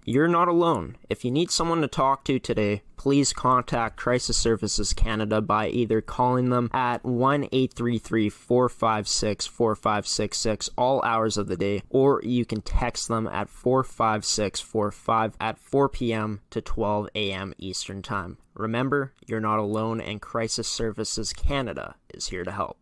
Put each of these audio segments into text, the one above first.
You're not alone. If you need someone to talk to today, please contact Crisis Services Canada by either calling them at 1-833-456-4566 all hours of the day, or you can text them at 45645 at 4 p.m. to 12 a.m. Eastern Time. Remember, you're not alone, and Crisis Services Canada is here to help.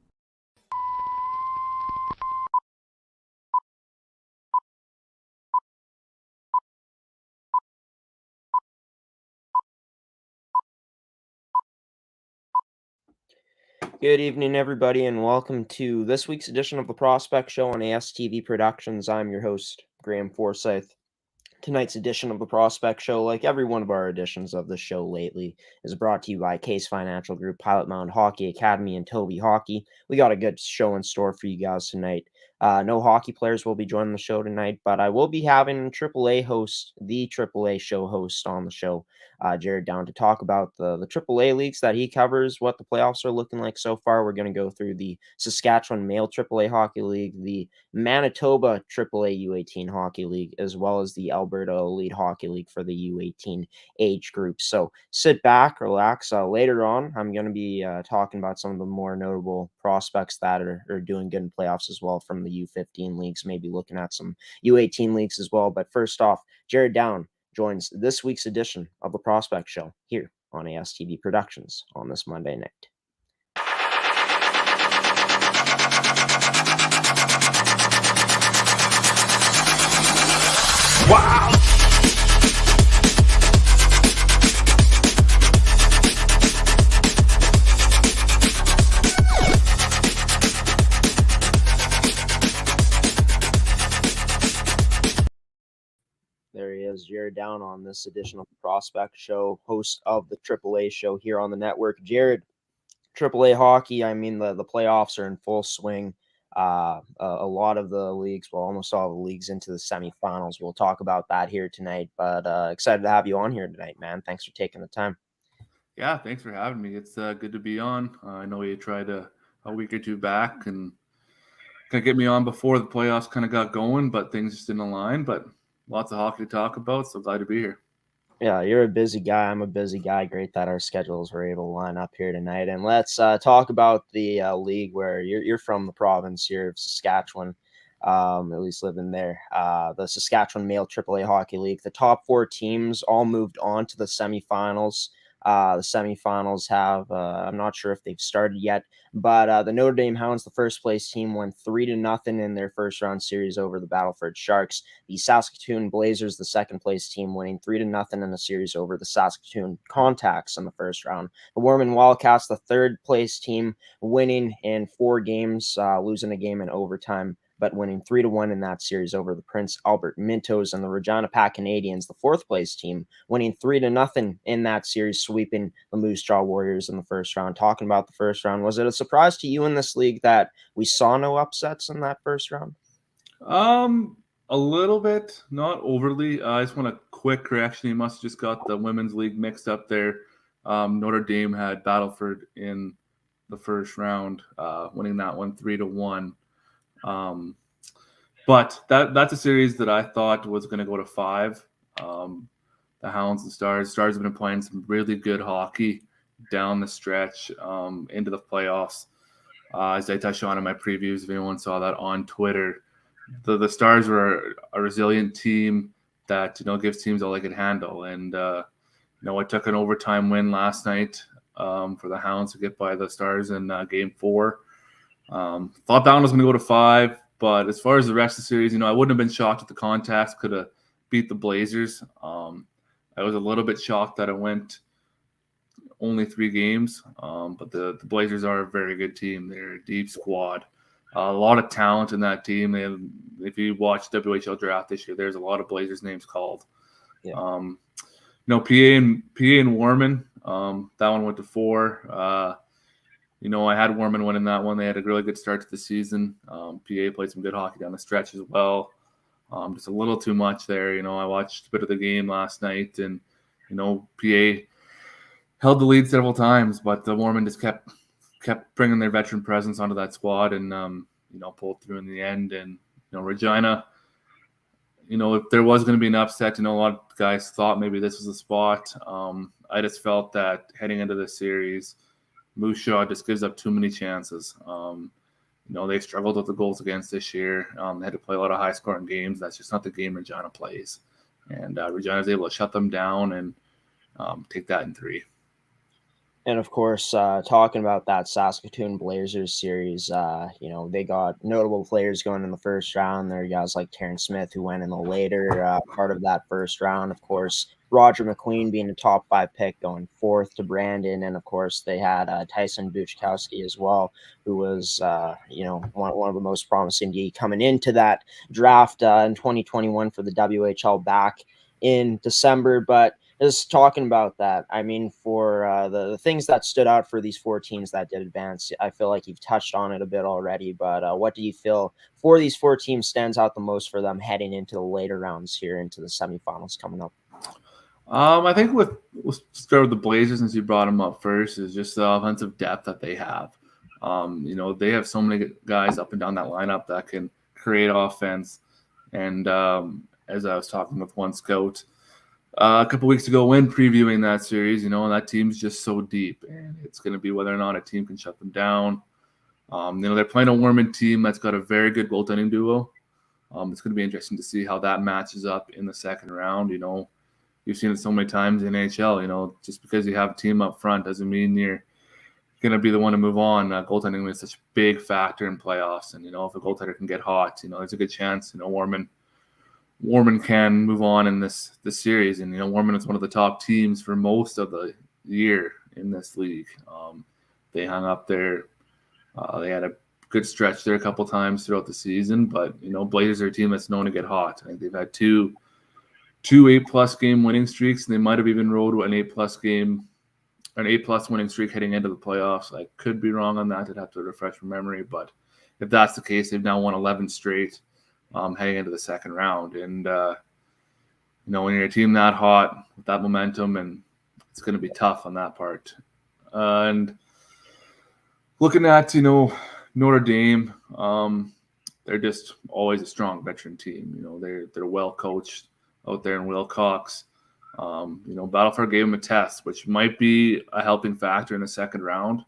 Good evening, everybody, and welcome to this week's edition of the Prospect Show on ASTV Productions. I'm your host, Graeme Forsyth. Tonight's edition of the Prospect Show, like every one of our editions of the show lately, is brought to you by Caisse Financial Group, Pilot-Mound Hockey-Academy, and TOVI Hockey. We got a good show in store for you guys tonight. No hockey players will be joining the show tonight, but I will be having AAA host, the AAA Show host on the show, Jared Down, to talk about the AAA leagues that he covers, what the playoffs are looking like so far. We're going to go through the Saskatchewan Male AAA Hockey League, the Manitoba AAA U18 Hockey League, as well as the Alberta Elite Hockey League for the U18 age group. So sit back, relax. Later on, I'm going to be talking about some of the more notable prospects that are doing good in playoffs as well from the U15 leagues, maybe looking at some U18 leagues as well. But first off, Jared Down joins this week's edition of the Prospect Show here on ASTV Productions on this Monday night. Wow! There he is, Jared Down on this edition of the Prospect Show, host of the AAA Show here on the network. Jared, AAA hockey, I mean, the playoffs are in full swing. A lot of the leagues, well, almost all the leagues into the semifinals. We'll talk about that here tonight, but excited to have you on here tonight, man. Thanks for taking the time. Yeah, thanks for having me. It's good to be on. I know you tried a week or two back and kind of get me on before the playoffs kind of got going, but things just didn't align. But lots of hockey to talk about, so glad to be here. Yeah, you're a busy guy. I'm a busy guy. Great that our schedules were able to line up here tonight. And let's talk about the league where you're from, the province here of Saskatchewan, at least living there. The Saskatchewan Male AAA Hockey League. The top four teams all moved on to the semifinals. The semifinals have, I'm not sure if they've started yet, but the Notre Dame Hounds, the first place team, won 3-0 in their first round series over the Battleford Sharks. The Saskatoon Blazers, the second place team, winning 3-0 in a series over the Saskatoon Contacts in the first round. The Warman Wildcats, the third place team, winning in 4 games, losing a game in overtime, but winning 3-1 in that series over the Prince Albert Mintos, and the Regina Pack Canadians, the fourth place team, winning 3-0 in that series, sweeping the Moose Jaw Warriors in the first round. Talking about the first round, was it a surprise to you in this league that we saw no upsets in that first round? A little bit, not overly. I just want a quick correction. You must have just got the women's league mixed up there. Notre Dame had Battleford in the first round, winning that one 3-1. But that's a series that I thought was going to go to 5. The Hounds and Stars. Stars have been playing some really good hockey down the stretch into the playoffs. As I touched on in my previews, if anyone saw that on Twitter, the Stars were a resilient team that gives teams all they could handle. And I took an overtime win last night for the Hounds to get by the Stars in Game 4. Thought that one was going to go to 5, but as far as the rest of the series, I wouldn't have been shocked if the Contacts could have beat the Blazers. I was a little bit shocked that it went only 3 games, but the Blazers are a very good team. They're a deep squad. A lot of talent in that team. If you watch WHL draft this year, there's a lot of Blazers names called. Yeah. PA and Warman, that one went to 4. I had Warman winning that one. They had a really good start to the season. PA played some good hockey down the stretch as well. Just a little too much there. I watched a bit of the game last night, and PA held the lead several times, but the Warman just kept bringing their veteran presence onto that squad, and pulled through in the end. And Regina, if there was going to be an upset, a lot of guys thought maybe this was the spot. I just felt that heading into this series, Moose Jaw just gives up too many chances. They struggled with the goals against this year. They had to play a lot of high-scoring games. That's just not the game Regina plays. And Regina was able to shut them down and take that in 3. And of course, talking about that Saskatoon Blazers series, they got notable players going in the first round. There are guys like Terrence Smith who went in the later part of that first round. Of course, Roger McQueen being a top 5 pick going 4th to Brandon. And of course, they had Tyson Buchkowski as well, who was, one of the most promising D coming into that draft in 2021 for the WHL back in December. But just talking about that, I mean, for the things that stood out for these 4 teams that did advance, I feel like you've touched on it a bit already, but what do you feel for these 4 teams stands out the most for them heading into the later rounds here into the semifinals coming up? I think we'll start with the Blazers since you brought them up first, is just the offensive depth that they have. They have so many guys up and down that lineup that can create offense. And as I was talking with one scout a couple weeks ago when previewing that series, and that team's just so deep, and it's going to be whether or not a team can shut them down. They're playing a Warman team that's got a very good goaltending duo. It's going to be interesting to see how that matches up in the second round. You've seen it so many times in AHL. Just because you have a team up front doesn't mean you're going to be the one to move on. Goaltending is such a big factor in playoffs, and if a goaltender can get hot, there's a good chance Warman can move on in this series. And Warman is one of the top teams for most of the year in this league. They hung up there. They had a good stretch there a couple times throughout the season, but Blazers are a team that's known to get hot. I think they've had two 8+ game winning streaks, and they might have even rode an 8+ winning streak heading into the playoffs. I could be wrong on that. I'd have to refresh my memory, but if that's the case, they've now won 11 straight heading into the second round. And when you're a team that hot with that momentum, and it's going to be tough on that part. And looking at Notre Dame, they're just always a strong veteran team. They're well coached out there in Wilcox. Battleford gave them a test, which might be a helping factor in the second round.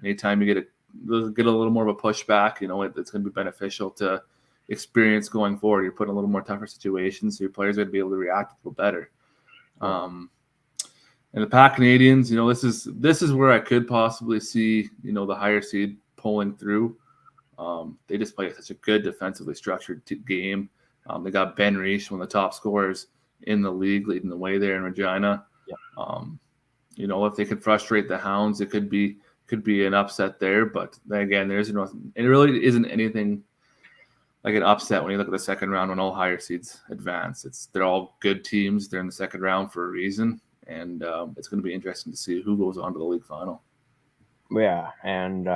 Anytime you get a little more of a pushback, it's going to be beneficial to experience going forward. You're put in a little more tougher situations, so your players are going to be able to react a little better. And the Pac Canadians, this is where I could possibly see the higher seed pulling through. They just play such a good defensively structured game. They got Ben Reich, one of the top scorers in the league, leading the way there in Regina. Yep. If they could frustrate the Hounds, it could be an upset there. But then again, it really isn't anything like an upset when you look at the second round when all higher seeds advance. They're all good teams. They're in the second round for a reason, and it's going to be interesting to see who goes on to the league final. Yeah, and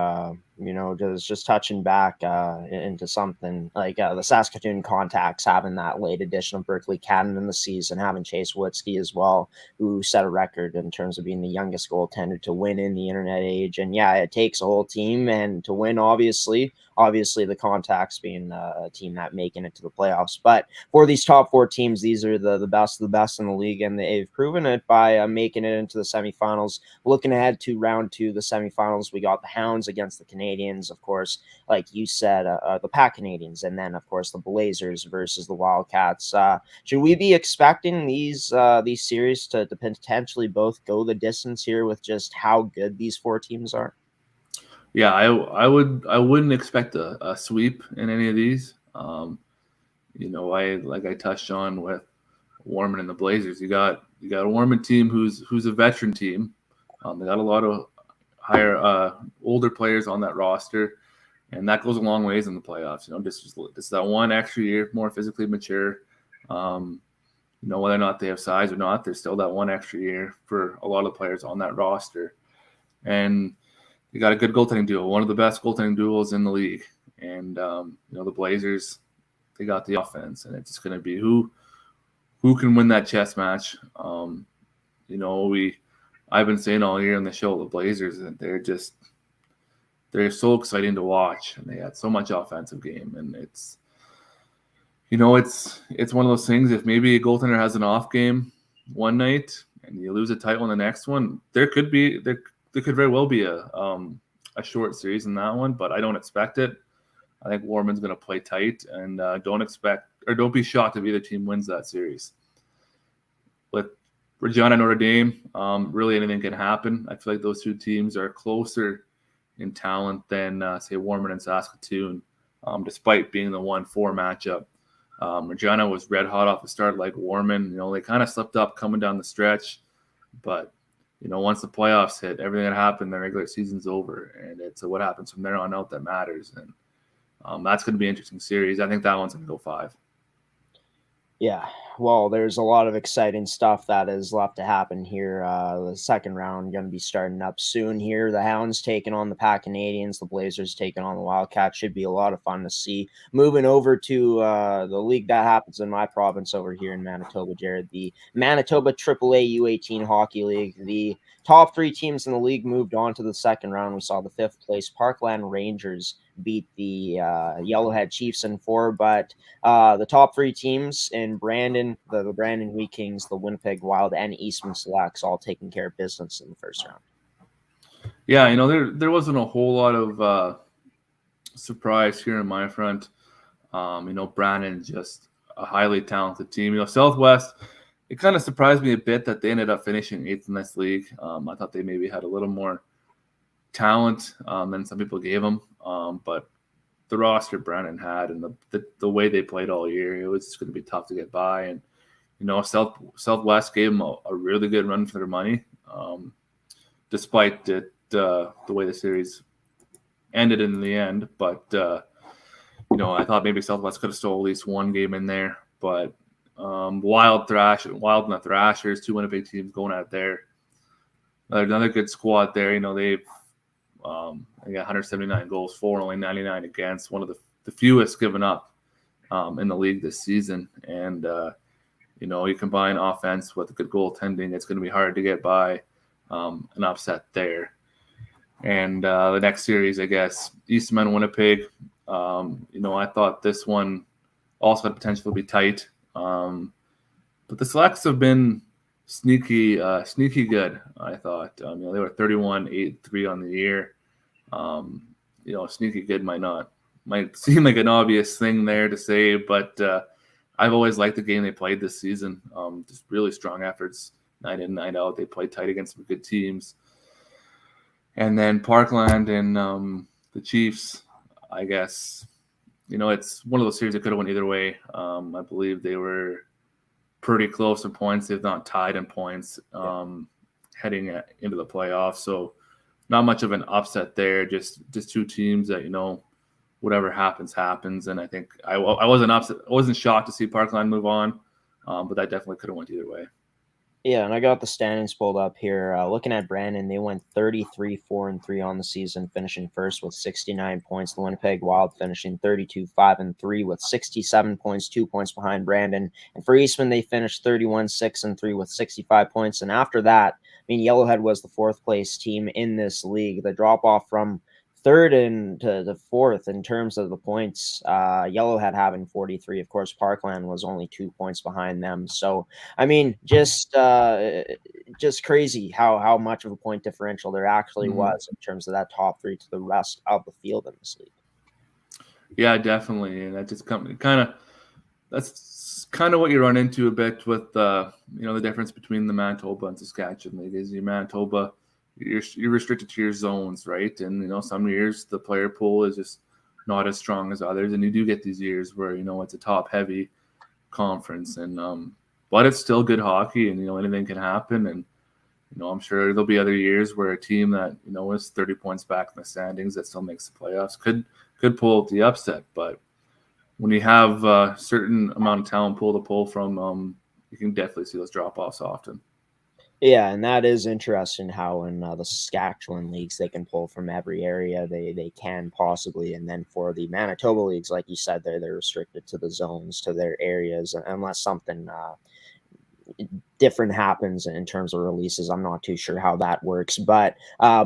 just touching back into something like the Saskatoon Contacts having that late edition of Berkeley Cannon in the season, having Chase Witzke as well, who set a record in terms of being the youngest goaltender to win in the internet age. And yeah, it takes a whole team, and to win, obviously the Contacts being a team that making it to the playoffs. But for these top 4 teams, these are the best of the best in the league, and they've proven it by making it into the semifinals. Looking ahead to round 2, the semifinals, we got the Hounds against the Canadians, of course, like you said, the Pac Canadians, and then of course the Blazers versus the Wildcats. Should we be expecting these series to potentially both go the distance here with just how good these 4 teams are? Yeah, I wouldn't expect a sweep in any of these. I touched on with Warman and the Blazers. You got a Warman team who's a veteran team. They got a lot of higher older players on that roster, and that goes a long ways in the playoffs. Just that one extra year, more physically mature. Whether or not they have size or not, there's still that one extra year for a lot of players on that roster, and you got a good goaltending duo, one of the best goaltending duos in the league. And the Blazers, they got the offense, and it's just going to be who can win that chess match. I've been saying all year on the show, the Blazers, and they're so exciting to watch, and they had so much offensive game, and it's It's one of those things. If maybe a goaltender has an off game one night and you lose a title in the next one, there could very well be a short series in that one, but I don't expect it. I think Warman's going to play tight, and don't be shocked if either team wins that series. With Regina Notre Dame, really anything can happen. I feel like those two teams are closer in talent than say Warman and Saskatoon, despite being the 1-4 matchup. Regina was red hot off the start like Warman. They kind of slipped up coming down the stretch, but once the playoffs hit, everything that happened, the regular season's over, and it's what happens from there on out that matters. And that's going to be an interesting series. I think that one's going to go 5. Yeah, well, there's a lot of exciting stuff that is left to happen here. The second round going to be starting up soon here. The Hounds taking on the Pack Canadians, the Blazers taking on the Wildcats. Should be a lot of fun to see. Moving over to the league that happens in my province over here in Manitoba, Jared, the Manitoba AAA U18 Hockey League. The top 3 teams in the league moved on to the second round. We saw the 5th place Parkland Rangers beat the Yellowhead Chiefs in 4, but the top 3 teams in Brandon, the Brandon Wheat Kings, the Winnipeg Wild, and Eastman Selects all taking care of business in the first round. Yeah, there wasn't a whole lot of surprise here in my front. Brandon's just a highly talented team. Southwest, it kind of surprised me a bit that they ended up finishing 8th in this league. I thought they maybe had a little more talent than some people gave them. But the roster Brandon had and the way they played all year, it was going to be tough to get by. And, Southwest gave them a really good run for their money, despite the way the series ended in the end. But, I thought maybe Southwest could have stole at least one game in there. But Wild and the Thrashers, 2 Winnipeg teams going out there. Another good squad there. They've they got 179 goals for, only 99 against, one of the fewest given up in the league this season. And, you combine offense with good goaltending, it's going to be hard to get by an upset there. And the next series, I guess, Eastman, Winnipeg. I thought this one also had potential to be tight. But the Selects have been sneaky good, I thought. They were 31-8-3 on the year. Sneaky good might seem like an obvious thing there to say, but I've always liked the game they played this season. Just really strong efforts, night in, night out. They played tight against some good teams. And then Parkland and the Chiefs, I guess, it's one of those series that could have went either way. I believe they were pretty close in points, if not tied in points, heading into the playoffs. So not much of an upset there. Just 2 teams that whatever happens. And I think I wasn't upset. I wasn't shocked to see Parkland move on, but that definitely could have went either way. Yeah, and I got the standings pulled up here. Looking at Brandon, they went 33-4-3 on the season, finishing first with 69 points. The Winnipeg Wild finishing 32-5-3 with 67 points, 2 points behind Brandon. And for Eastman, they finished 31-6-3 with 65 points. And after that, Yellowhead was the 4th place team in this league. The drop off from 3rd and to the 4th in terms of the points, Yellowhead having 43. Of course, Parkland was only 2 points behind them. So, just crazy how much of a point differential there actually was in terms of that top 3 to the rest of the field in this league. Yeah, definitely. And that just that's kind of what you run into a bit with the difference between the Manitoba and Saskatchewan league is Manitoba, you're restricted to your zones, right? And some years the player pool is just not as strong as others, and you do get these years where it's a top heavy conference, and but it's still good hockey, and anything can happen. And I'm sure there'll be other years where a team that is 30 points back in the standings that still makes the playoffs could pull the upset. But when you have a certain amount of talent pool to pull from, you can definitely see those drop offs often. Yeah, and that is interesting how in the Saskatchewan leagues they can pull from every area they can possibly, and then for the Manitoba leagues, like you said, they're restricted to the zones, to their areas, unless something different happens in terms of releases. I'm not too sure how that works, but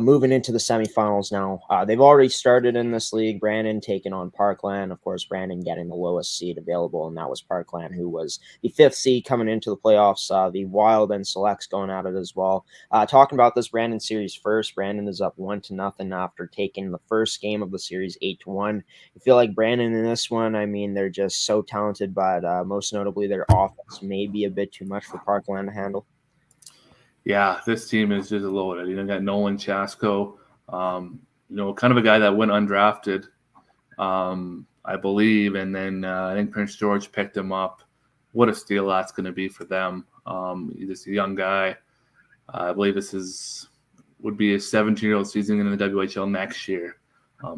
moving into the semifinals now, they've already started in this league. Brandon taking on Parkland. Of course, Brandon getting the lowest seed available, and that was Parkland, who was the 5th seed coming into the playoffs. The Wild and Selects going at it as well. Talking about this Brandon series first, Brandon is up 1-0 after taking the first game of the series 8-1. I feel like Brandon in this one, I mean, they're just so talented, but most notably their offense may be a bit too much for Parkland to handle. Yeah, this team is just loaded. You got Nolan Chasko, kind of a guy that went undrafted, I believe, and then I think Prince George picked him up. What a steal that's going to be for them. He's just a young guy. I believe would be a 17-year-old season in the WHL next year.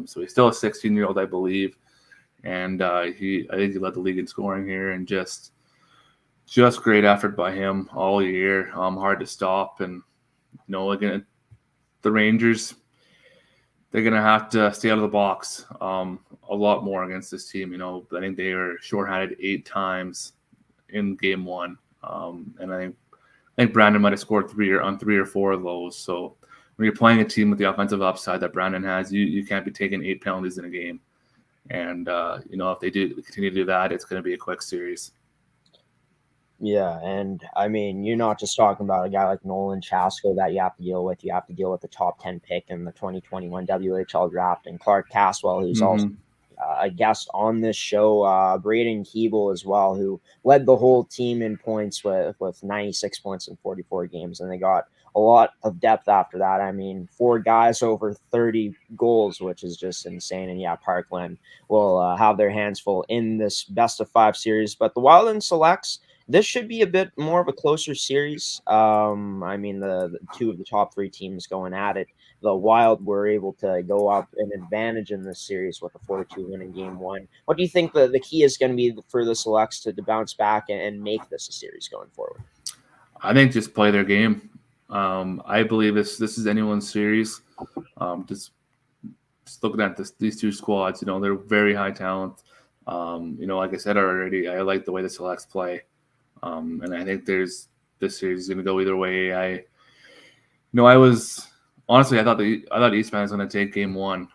So he's still a 16-year-old, I believe, and I think he led the league in scoring here, and just great effort by him all year. Hard to stop, and again, the Rangers, they're gonna have to stay out of the box a lot more against this team. I think they were shorthanded 8 times in game 1, and I think Brandon might have scored 3 or 4 of those. So when you're playing a team with the offensive upside that Brandon has, you can't be taking 8 penalties in a game. And if they do continue to do that, it's going to be a quick series. Yeah, and I mean, you're not just talking about a guy like Nolan Chasko that you have to deal with. You have to deal with the top 10 pick in the 2021 WHL draft, and Clark Caswell, who's also a guest on this show. Braden Keeble as well, who led the whole team in points with 96 points in 44 games, and they got a lot of depth after that. I mean, 4 guys over 30 goals, which is just insane. And yeah, Parkland will have their hands full in this best of 5 series, but the Wild and Selects, this should be a bit more of a closer series. I mean, the 2 of the top 3 teams going at it. The Wild were able to go up an advantage in this series with a 4-2 win in game 1. What do you think the key is going to be for the Selects to bounce back and make this a series going forward? I think just play their game. I believe this is anyone's series. Just looking at these 2 squads, they're very high talent. Like I said already, I like the way the Selects play. And I think this series is going to go either way. I thought Eastman was going to take game 1.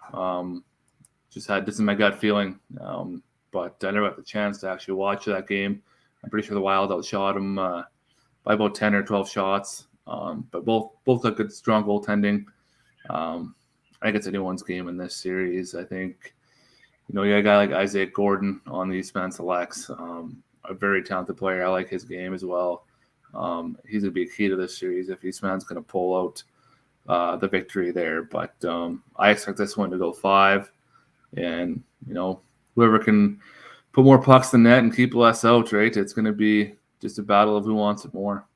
This is my gut feeling. But I never got the chance to actually watch that game. I'm pretty sure the Wild outshot them by about 10 or 12 shots. But both got good, strong goaltending. I think it's anyone's game in this series. I think, you got a guy like Isaac Gordon on the Eastman Selects. A very talented player. I like his game as well. He's going to be a key to this series if Eastman's going to pull out the victory there. But I expect this one to go 5. And, whoever can put more pucks in the net and keep less out, right? It's going to be just a battle of who wants it more.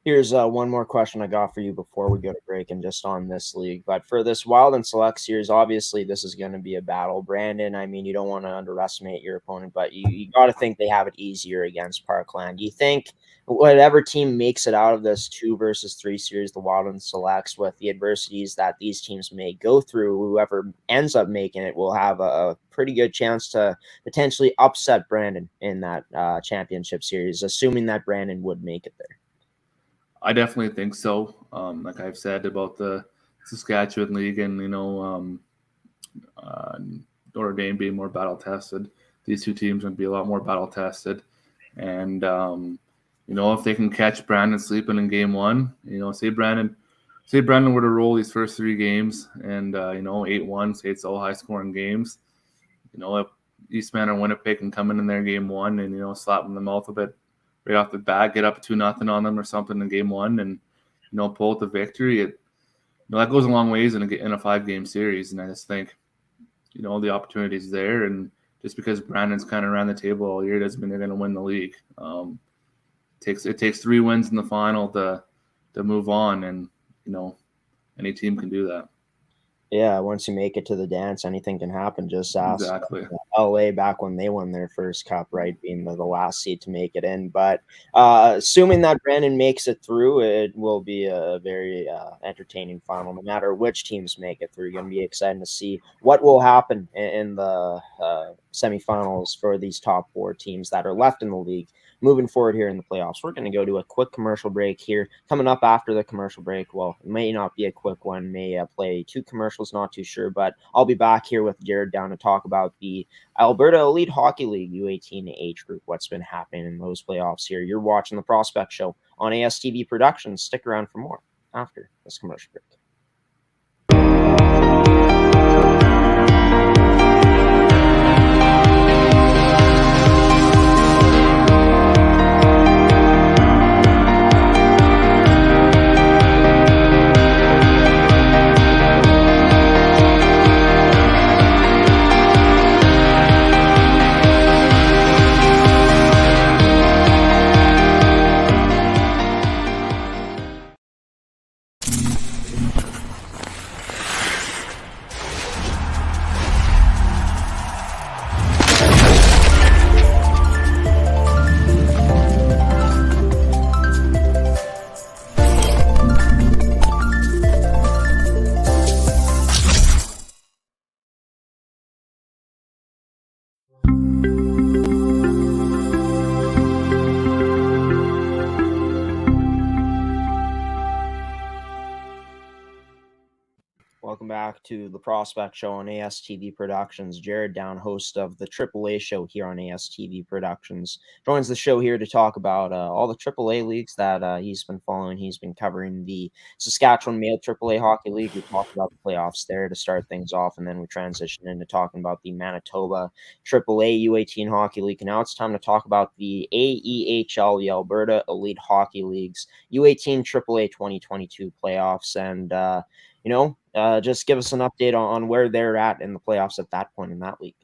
Here's one more question I got for you before we go to break, and just on this league. But for this Wild and Select series, obviously this is going to be a battle. Brandon, I mean, you don't want to underestimate your opponent, but you got to think they have it easier against Parkland. Do you think whatever team makes it out of this 2 versus 3 series, the Wild and Selects, with the adversities that these teams may go through, whoever ends up making it will have a pretty good chance to potentially upset Brandon in that championship series, assuming that Brandon would make it there? I definitely think so. Like I've said about the Saskatchewan League and, Notre Dame being more battle tested, these 2 teams are going to be a lot more battle tested. And, if they can catch Brandon sleeping in game 1, say Brandon were to roll these first 3 games and, 8-1, say it's all high scoring games, if Eastman or Winnipeg can come in their game 1 and, slap them in the mouth a bit right off the bat, get up 2-0 on them or something in game 1 and, pull out the victory. That goes a long ways in a 5-game series. And I just think, the opportunity is there. And just because Brandon's kind of ran the table all year doesn't mean they're going to win the league. It takes 3 wins in the final to move on. And, any team can do that. Yeah, once you make it to the dance, anything can happen. Just ask Exactly. LA back when they won their first cup, right, being the last seed to make it in. But assuming that Brandon makes it through, it will be a very entertaining final. No matter which teams make it through, you're going to be excited to see what will happen in the semifinals for these top 4 teams that are left in the league. moving forward here in the playoffs. We're going to go to a quick commercial break here. Coming up after the commercial break, well, it may not be a quick one, may play 2 commercials, not too sure, but I'll be back here with Jared down to talk about the Alberta Elite Hockey League U18 age group, what's been happening in those playoffs here. You're watching the Prospect Show on ASTV Productions. Stick around for more after this commercial break. Welcome back to the Prospect Show on ASTV Productions. Jared Down, host of the AAA Show here on ASTV Productions, joins the show here to talk about all the AAA leagues that he's been following. He's been covering the Saskatchewan Male AAA Hockey League. We talked about the playoffs there to start things off, and then we transitioned into talking about the Manitoba AAA U18 Hockey League. And now it's time to talk about the AEHL, the Alberta Elite Hockey League's U18 AAA 2022 playoffs. And just give us an update on where they're at in the playoffs at that point in that league.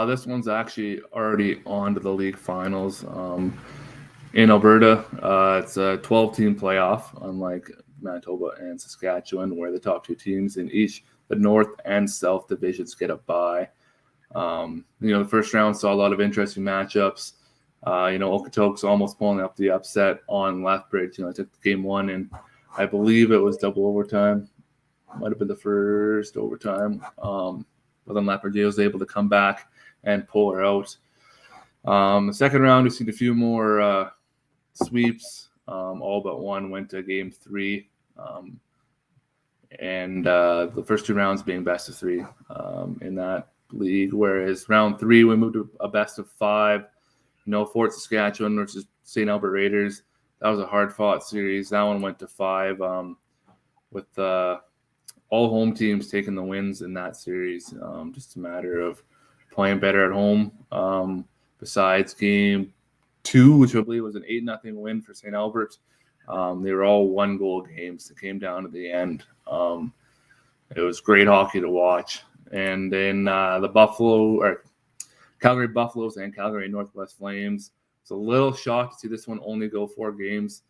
This one's actually already on to the league finals. In Alberta, it's a 12-team playoff, unlike Manitoba and Saskatchewan, where the top 2 teams in each the North and South divisions get a bye. The first round saw a lot of interesting matchups. Okotoks almost pulling up the upset on Lethbridge. I took game 1 and I believe it was double overtime. Might have been the first overtime. But then Lethbridge was able to come back and pull her out. The second round, we've seen a few more sweeps. All but one went to game 3. And the first 2 rounds being best of 3 in that league. Whereas round 3, we moved to a best of 5. Fort Saskatchewan versus St. Albert Raiders. That was a hard-fought series. That one went to 5 with all home teams taking the wins in that series. Just a matter of playing better at home. Besides game 2, which I believe was an 8-0 win for St. Albert, they were all 1-goal games. It came down to the end. It was great hockey to watch. And then the Calgary Buffaloes and Calgary Northwest Flames. It's a little shocked to see this one only go 4 games.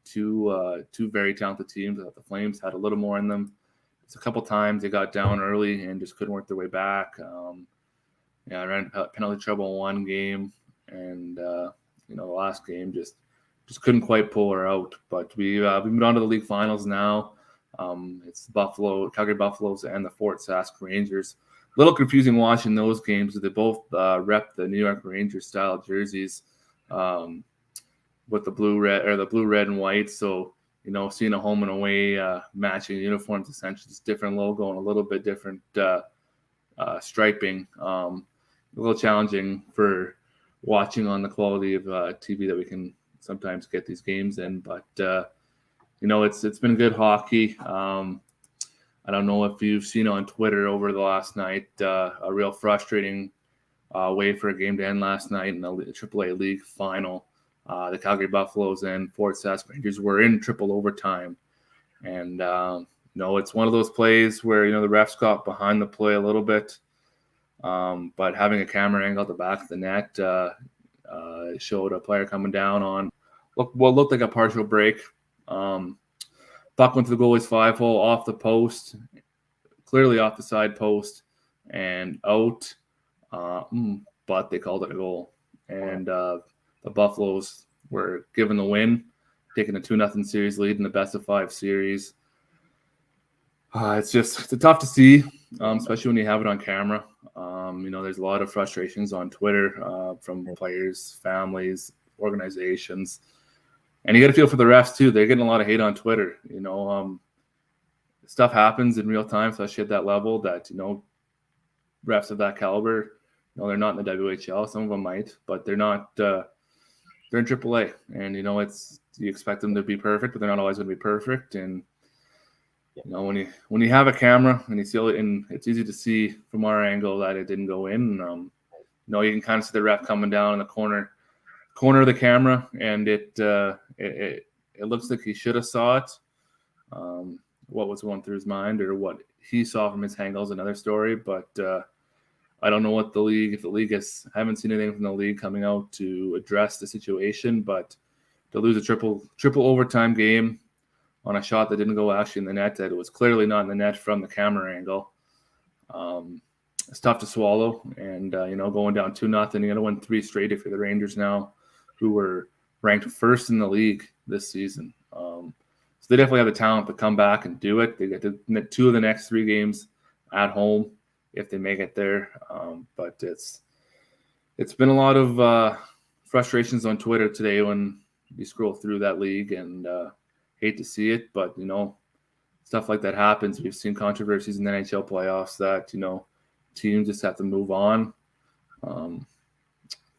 Two very talented teams. The Flames had a little more in them. It's a couple times they got down early and just couldn't work their way back. I ran penalty trouble in 1 game, and the last game just couldn't quite pull her out. But we moved on to the league finals now. It's Calgary Buffaloes and the Fort Sask Rangers. A little confusing watching those games. They both rep the New York Rangers style jerseys. With the blue, red, and white. So, seeing a home and away matching uniforms, essentially just different logo and a little bit different striping. A little challenging for watching on the quality of TV that we can sometimes get these games in. But, it's been good hockey. I don't know if you've seen on Twitter over the last night, a real frustrating way for a game to end last night in the AAA League final. The Calgary Buffaloes and Fort Sask Rangers were in triple overtime. And, it's one of those plays where, the refs got behind the play a little bit. But having a camera angle at the back of the net showed a player coming down on what looked like a partial break. Puck went to the goalie's 5-hole off the post, clearly off the side post and out. But they called it a goal. And the Buffaloes were given the win, taking a 2-0 series lead in the best of 5 series. It's tough to see, especially when you have it on camera. There's a lot of frustrations on Twitter from players, families, organizations. And you got to feel for the refs, too. They're getting a lot of hate on Twitter. Stuff happens in real time, especially at that level that, refs of that caliber, they're not in the WHL. Some of them might, but they're not they're in AAA. And, you expect them to be perfect, but they're not always going to be perfect. And, when you have a camera and you see it, and it's easy to see from our angle that it didn't go in. You can kind of see the ref coming down in the corner of the camera, and it looks like he should have saw it. What was going through his mind or what he saw from his angle is another story. But I don't know what if the league I haven't seen anything from the league coming out to address the situation. But to lose a triple overtime game on a shot that didn't go actually in the net, that it was clearly not in the net from the camera angle, it's tough to swallow. And going down 2-0, you got to win 3 straight if you're the Rangers now, who were ranked first in the league this season. So they definitely have the talent to come back and do it. They get to 2 of the next 3 games at home if they make it there. But it's been a lot of frustrations on Twitter today when you scroll through that league, and hate to see it, but stuff like that happens. We've seen controversies in the NHL playoffs that teams just have to move on.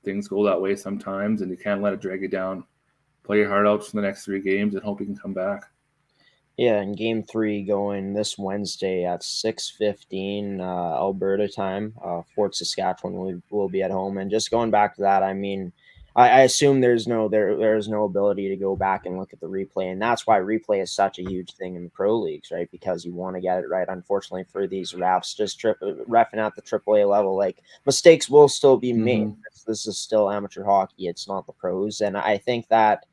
Things go that way sometimes, and you can't let it drag you down. Play your heart out for the next 3 games and hope you can come back. Yeah, and Game 3 going this Wednesday at 6:15 Alberta time. Fort Saskatchewan will be at home. And just going back to that, I mean, I assume there's no ability to go back and look at the replay, and that's why replay is such a huge thing in the pro leagues, right? Because you want to get it right. Unfortunately for these refs, just reffing at the AAA level, like, mistakes will still be made. This is still amateur hockey; it's not the pros, and I think that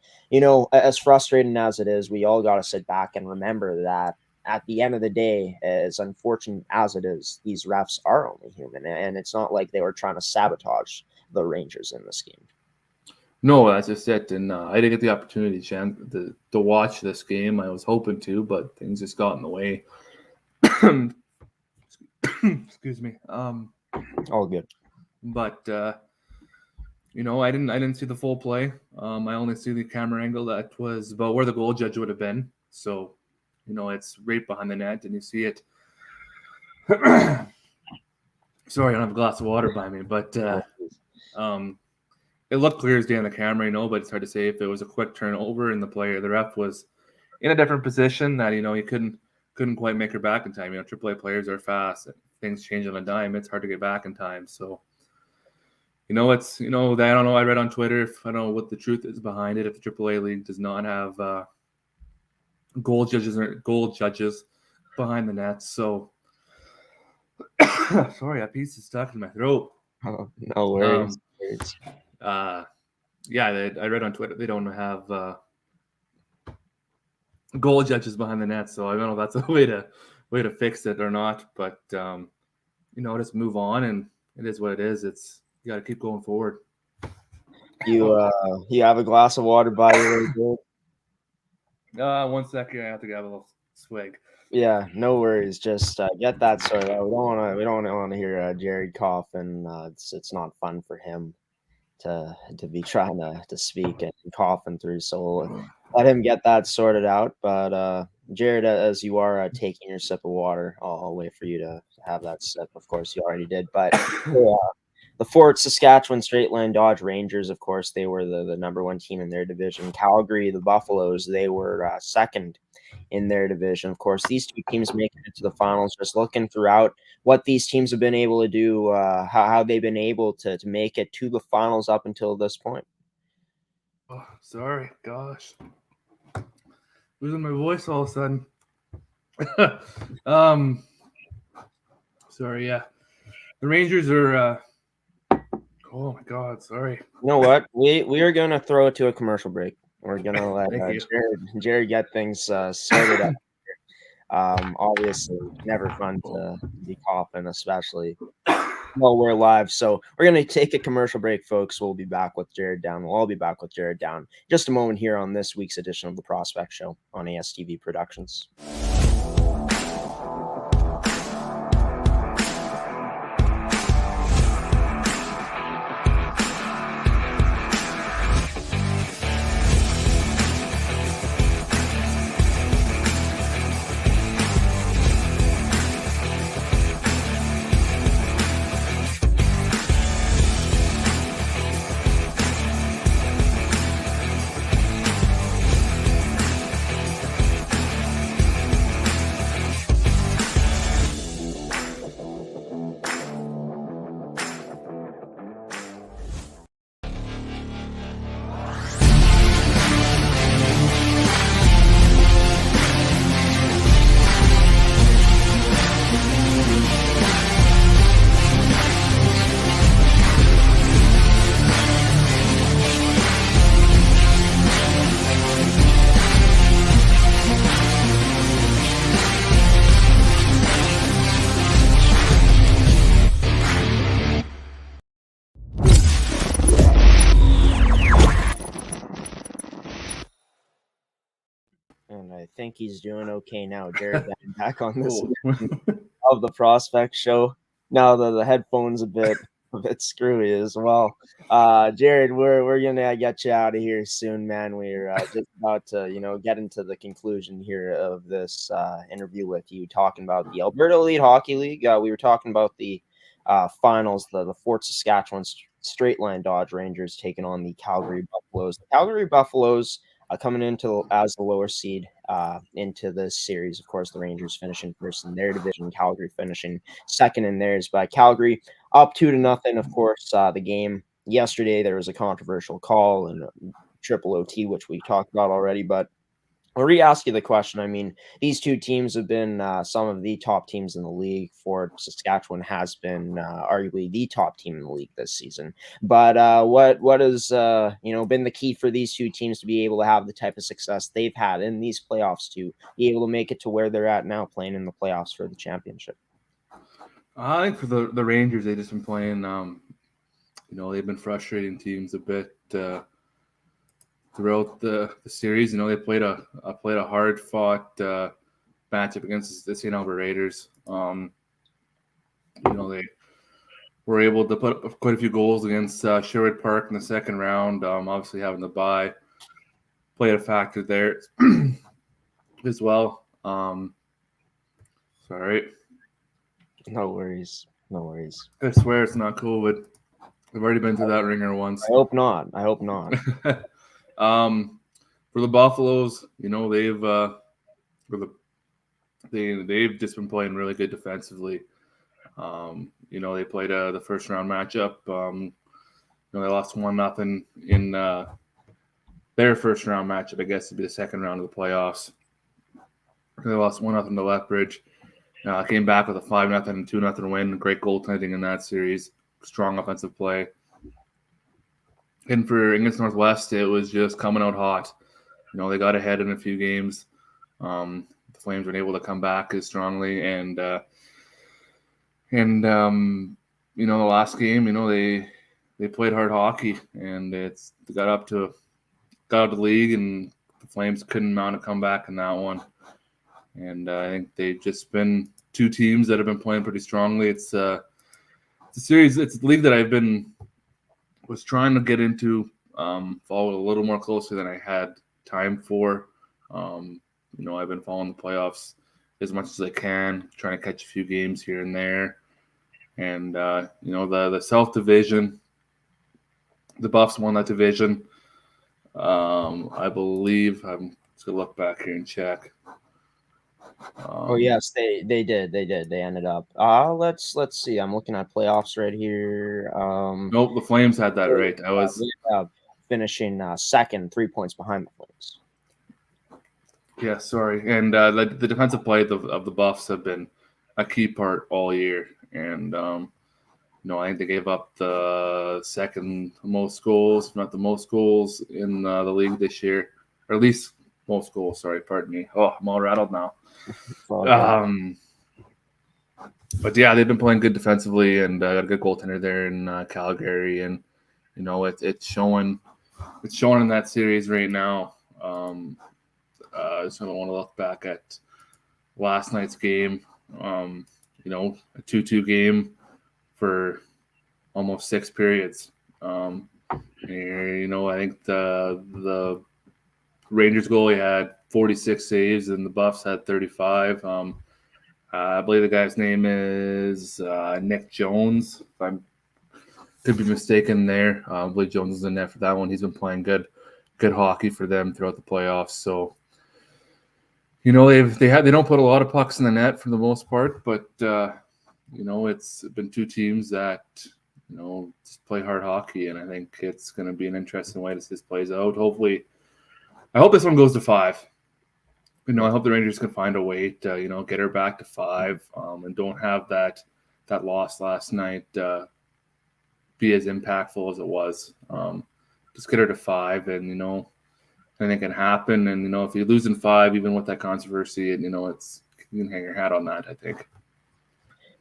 as frustrating as it is, we all got to sit back and remember that at the end of the day, as unfortunate as it is, these refs are only human, and it's not like they were trying to sabotage the Rangers in this game. No, that's just it. And I didn't get the opportunity to watch this game. I was hoping to, but things just got in the way. Excuse me. All good. But I didn't see the full play. I only see the camera angle that was about where the goal judge would have been. So, it's right behind the net, and you see it. Sorry, I don't have a glass of water by me, but it looked clear as day on the camera, but it's hard to say if it was a quick turnover and the ref was in a different position that, he couldn't quite make her back in time. AAA players are fast. Things change on a dime. It's hard to get back in time. So, I don't know. I read on Twitter, I don't know what the truth is behind it. If the AAA league does not have goal judges behind the net. So, sorry, that piece is stuck in my throat. Oh, no worries. I read on Twitter they don't have goal judges behind the net, so I don't know if that's a way to fix it or not. But just move on, and it is what it is. You got to keep going forward. You have a glass of water by you? 1 second, I have to grab a little swig. Yeah, no worries. Just get that sorted out. We don't want to hear Jared cough, and it's not fun for him to be trying to speak and coughing through. So let him get that sorted out. But Jared, as you are taking your sip of water, I'll wait for you to have that sip. Of course, you already did. But the Fort Saskatchewan Straight Line Dodge Rangers, of course, they were the number 1 team in their division. Calgary, the Buffaloes, they were second in their division. Of course, these 2 teams making it to the finals. Just looking throughout what these teams have been able to do, how they've been able to make it to the finals up until this point. Oh, sorry, gosh, losing my voice all of a sudden. Sorry, yeah, the Rangers are. Oh my God, sorry. You know what? We are gonna throw it to a commercial break. We're gonna let Jared get things sorted out. Obviously, never fun to be coughing, especially while we're live. So we're gonna take a commercial break, folks. We'll be back with Jared Down. We'll all be back with Jared Down just a moment here on this week's edition of the Prospect Show on ASTV Productions. And I think he's doing okay now. Jared, back on this Oh. of the Prospect Show. Now the headphones a bit screwy as well. Jared, we're gonna get you out of here soon, man. We're just about to get into the conclusion here of this interview with you, talking about the Alberta Elite Hockey League. We were talking about the finals, the Fort Saskatchewan Straight Line Dodge Rangers taking on the Calgary Buffaloes. The Calgary Buffaloes coming into as the lower seed into this series. Of course, the Rangers finishing first in their division, Calgary finishing second in theirs. But Calgary up 2-0. Of course, the game yesterday there was a controversial call and triple OT, which we talked about already. But I'll re-ask you the question. I mean, these two teams have been some of the top teams in the league. For Saskatchewan has been arguably the top team in the league this season. But what has been the key for these two teams to be able to have the type of success they've had in these playoffs to be able to make it to where they're at now, playing in the playoffs for the championship? I think for the Rangers, they've just been playing. They've been frustrating teams a bit throughout the series. They played a hard fought matchup against the St. Albert Raiders. They were able to put up quite a few goals against Sherwood Park in the second round. Obviously, having the bye played a factor there as well. Sorry. No worries. I swear it's not COVID. I've already been through that ringer once. I hope not. For the Buffaloes, they've just been playing really good defensively. They played the first round matchup. They lost 1-0 in their first round matchup. I guess it'd be the second round of the playoffs. They lost 1-0 to Lethbridge. Came back with a 5-0 and 2-0 win. Great goaltending in that series. Strong offensive play. And against Northwest, it was just coming out hot. They got ahead in a few games. The Flames were able to come back as strongly, and the last game, they played hard hockey, and they got out of the league, and the Flames couldn't mount a comeback in that one. And I think they've just been two teams that have been playing pretty strongly. It's a series. It's a league that was trying to get into, follow a little more closely than I had time for. I've been following the playoffs as much as I can, trying to catch a few games here and there. And, the South Division, the Buffs won that division. I believe, I'm just going to look back here and check. Yes, they did. They ended up. Let's see. I'm looking at playoffs right here. Nope, the Flames had that right. I was finishing second, 3 points behind the Flames. Yeah, sorry. And the defensive play of the Buffs have been a key part all year. And I think they gave up the second most goals, if not the most goals in the league this year, or at least most goals. Sorry, pardon me. Oh, I'm all rattled now. But yeah, they've been playing good defensively, and got a good goaltender there in Calgary, and it's showing. It's showing in that series right now. I just don't want to look back at last night's game. A 2-2 game for almost 6 periods. I think the Rangers goalie had 46 saves and the Buffs had 35. I believe the guy's name is Nick Jones. If I could be mistaken there. I believe Jones is in net for that one. He's been playing good hockey for them throughout the playoffs. So, they don't put a lot of pucks in the net for the most part, but it's been two teams that just play hard hockey, and I think it's going to be an interesting way to this plays out. Hopefully, I hope this one goes to 5. I hope the Rangers can find a way to get her back to 5, and don't have that loss last night be as impactful as it was. Just get her to 5, and anything can happen. And if you lose in 5, even with that controversy, and you can hang your hat on that, I think.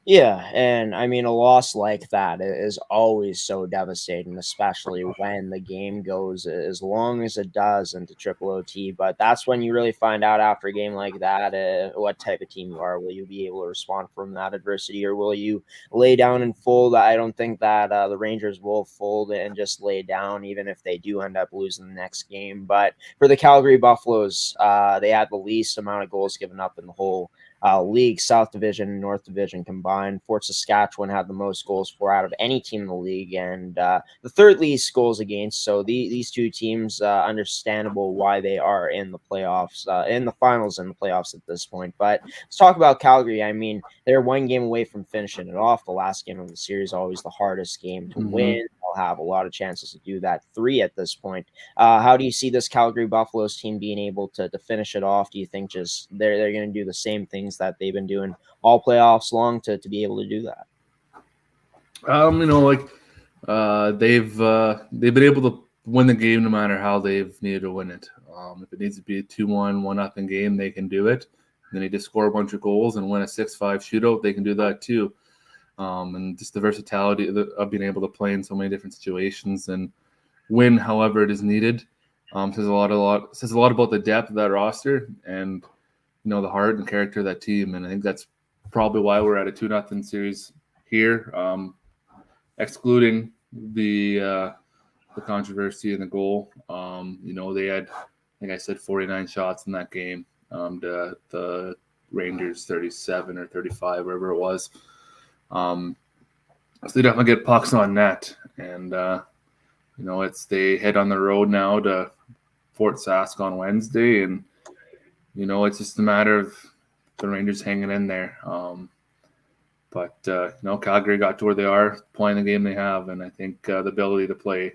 Yeah, and I mean, a loss like that is always so devastating, especially when the game goes as long as it does into triple OT. But that's when you really find out after a game like that what type of team you are. Will you be able to respond from that adversity, or will you lay down and fold? I don't think that the Rangers will fold and just lay down, even if they do end up losing the next game. But for the Calgary Buffaloes, they had the least amount of goals given up in the whole league, South Division and North Division combined. Fort Saskatchewan had the most goals for out of any team in the league, and the third least goals against. So these two teams, understandable why they are in the playoffs, in the finals in the playoffs at this point. But let's talk about Calgary. I mean, they're one game away from finishing it off. The last game of the series, always the hardest game to win. They'll have a lot of chances to do that. 3 at this point. How do you see this Calgary Buffaloes team being able to finish it off? Do you think just they're going to do the same things that they've been doing all playoffs long to be able to do that? They've been able to win the game no matter how they've needed to win it. If it needs to be a 2-1, 1-0 game, they can do it. And they need to score a bunch of goals and win a 6-5 shootout, they can do that too. And just the versatility of being able to play in so many different situations and win however it is needed says a lot about the depth of that roster and the heart and character of that team. And I think that's probably why we're at a 2-0 series here, excluding the controversy in the goal. They had, I think I said 49 shots in that game. The Rangers 37 or 35, wherever it was. So they definitely get pucks on net, and they head on the road now to Fort Sask on Wednesday, and it's just a matter of the Rangers hanging in there. But Calgary got to where they are, playing the game they have, and I think the ability to play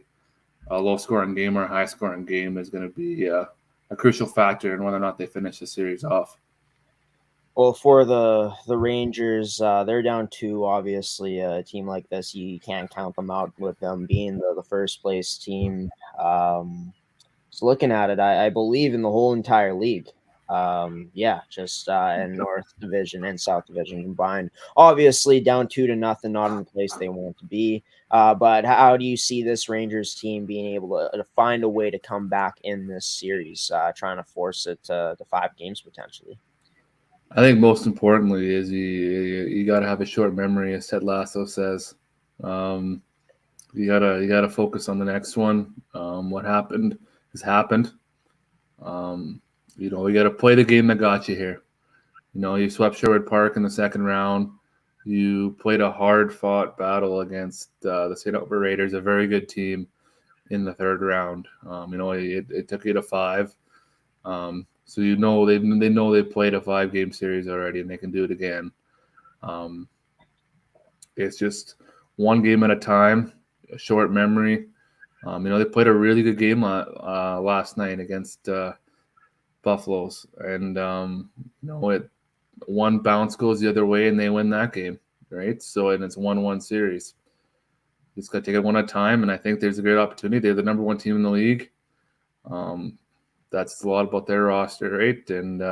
a low-scoring game or a high-scoring game is going to be a crucial factor in whether or not they finish the series off. Well, for the Rangers, they're down 2. Obviously, a team like this, you can't count them out with them being the first place team. So looking at it, I believe in the whole entire league. Just in North Division and South Division combined. Obviously, down 2-0, not in the place they want to be. But how do you see this Rangers team being able to find a way to come back in this series, trying to force it to 5 games potentially? I think most importantly is you got to have a short memory, as Ted Lasso says. You gotta focus on the next one. What happened has happened. You got to play the game that got you here. You swept Sherwood Park in the second round. You played a hard-fought battle against the St. Albert Raiders, a very good team, in the third round. It took you to 5. So they know they've played a 5-game series already, and they can do it again. It's just one game at a time, a short memory. They played a really good game last night against Buffaloes, and one bounce goes the other way, and they win that game, right? So, and it's 1-1 series. Just got to take it one at a time, and I think there's a great opportunity. They're the number 1 team in the league. That's a lot about their roster, right? And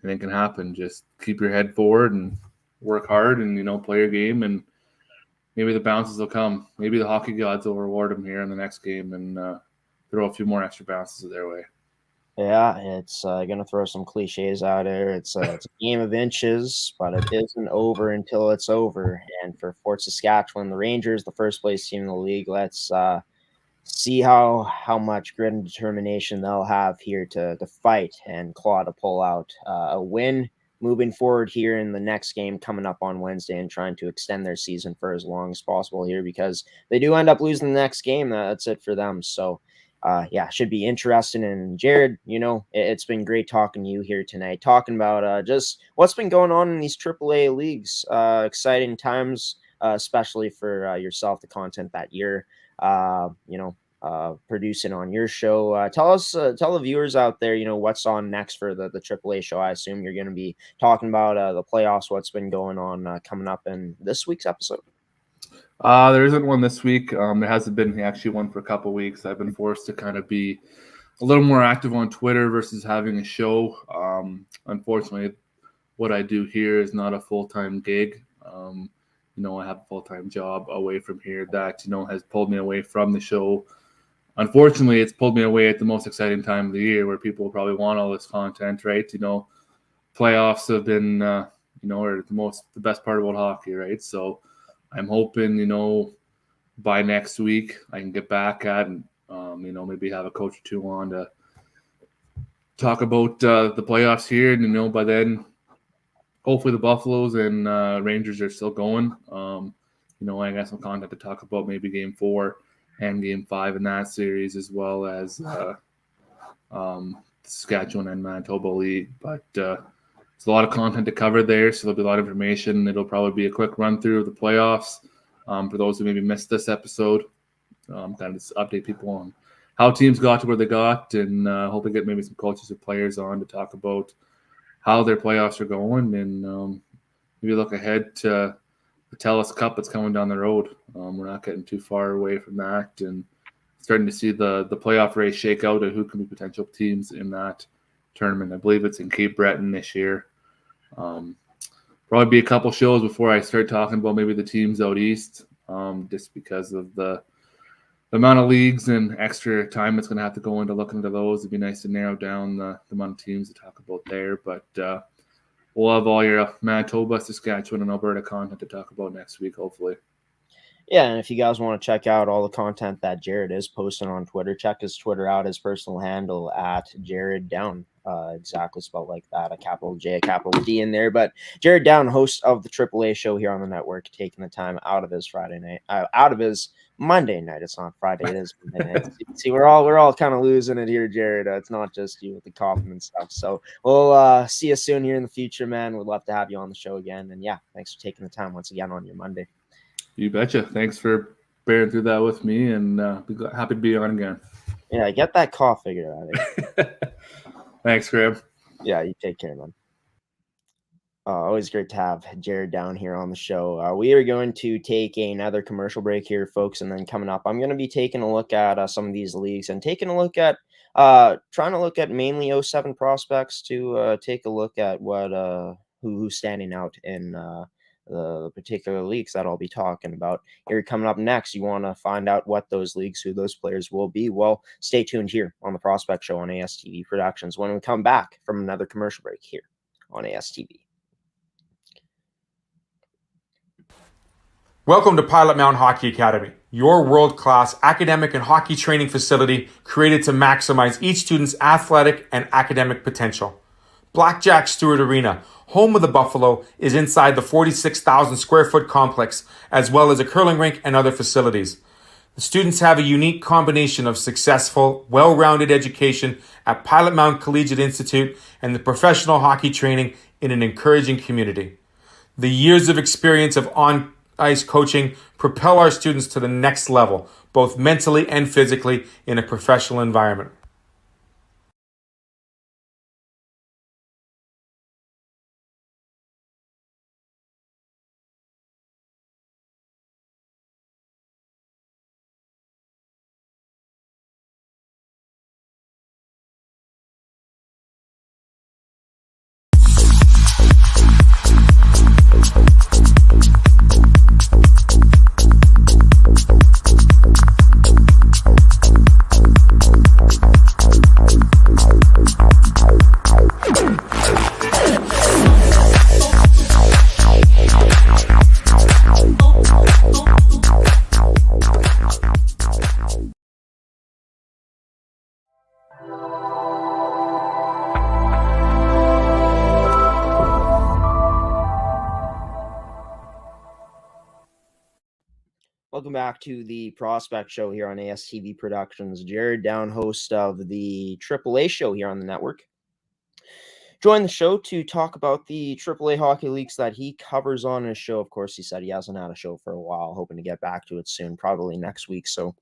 anything can happen. Just keep your head forward and work hard and, play your game, and maybe the bounces will come. Maybe the hockey gods will reward them here in the next game and throw a few more extra bounces their way. Yeah, it's going to throw some cliches out there. It's a game of inches, but it isn't over until it's over. And for Fort Saskatchewan, the Rangers, the first place team in the league, let's see how much grit and determination they'll have here to fight and claw to pull out a win moving forward here in the next game coming up on Wednesday, and trying to extend their season for as long as possible here, because they do end up losing the next game. That's it for them. So should be interesting. And Jared, it's been great talking to you here tonight, talking about just what's been going on in these AAA leagues. Exciting times, especially for yourself, the content that you're producing on your show. Tell the viewers out there, what's on next for the AAA show. I assume you're going to be talking about the playoffs, what's been going on coming up in this week's episode. There isn't one this week. There hasn't been actually one for a couple of weeks. I've been forced to kind of be a little more active on Twitter versus having a show. Unfortunately, what I do here is not a full-time gig. I have a full-time job away from here that, has pulled me away from the show. Unfortunately, it's pulled me away at the most exciting time of the year where people probably want all this content, right? Playoffs have been, are the best part about hockey, right? So I'm hoping, by next week I can get back at and, maybe have a coach or two on to talk about the playoffs here. And, by then, hopefully the Buffaloes and Rangers are still going. I got some content to talk about maybe Game 4 and Game 5 in that series, as well as Saskatchewan and Manitoba League. But it's a lot of content to cover there, so there'll be a lot of information. It'll probably be a quick run-through of the playoffs for those who maybe missed this episode. Kind of just update people on how teams got to where they got, and hopefully get maybe some coaches or players on to talk about how their playoffs are going, and maybe look ahead to the TELUS Cup that's coming down the road. We're not getting too far away from that, and starting to see the playoff race shake out of who can be potential teams in that tournament. I believe it's in Cape Breton this year. Probably be a couple shows before I start talking about maybe the teams out east, just because of the amount of leagues and extra time that's going to have to go into looking into those. It'd be nice to narrow down the amount of teams to talk about there. But we'll have all your Manitoba, Saskatchewan, and Alberta content to talk about next week, hopefully. Yeah, and if you guys want to check out all the content that Jared is posting on Twitter, check his Twitter out, his personal handle at Jared Down. Exactly spelled like that, a capital J, a capital D in there. But Jared Down, host of the AAA Show here on the network, taking the time out of his Friday night, out of his Monday night. It's not Friday, it is Monday night. See, we're all kind of losing it here, Jared. It's not just you with the coughing and stuff. So we'll see you soon here in the future, man. We'd love to have you on the show again. And yeah, thanks for taking the time once again on your Monday. You betcha. Thanks for bearing through that with me, and happy to be on again. Yeah, get that cough figured out. Thanks, Graeme. Yeah, you take care, man. Always great to have Jared down here on the show. We are going to take another commercial break here, folks, and then coming up, I'm going to be taking a look at some of these leagues and taking a look at trying to look at mainly 07 prospects to take a look at what who's standing out in the particular leagues that I'll be talking about here coming up next. You want to find out what those leagues, who those players will be? Well, stay tuned here on the Prospect Show on ASTV Productions when we come back from another commercial break here on ASTV. Welcome to Pilot-Mound Hockey-Academy, your world-class academic and hockey training facility created to maximize each student's athletic and academic potential. Blackjack Stewart Arena, home of the Buffalo, is inside the 46,000 square foot complex, as well as a curling rink and other facilities. The students have a unique combination of successful, well-rounded education at Pilot-Mound Collegiate Institute and the professional hockey training in an encouraging community. The years of experience of on-ice coaching propel our students to the next level, both mentally and physically, in a professional environment. Welcome back to the Prospect Show here on ASTV Productions. Jared Down, host of the AAA Show here on the network. Join the show to talk about the AAA hockey leagues that he covers on his show. Of course, he said he hasn't had a show for a while, hoping to get back to it soon, probably next week. So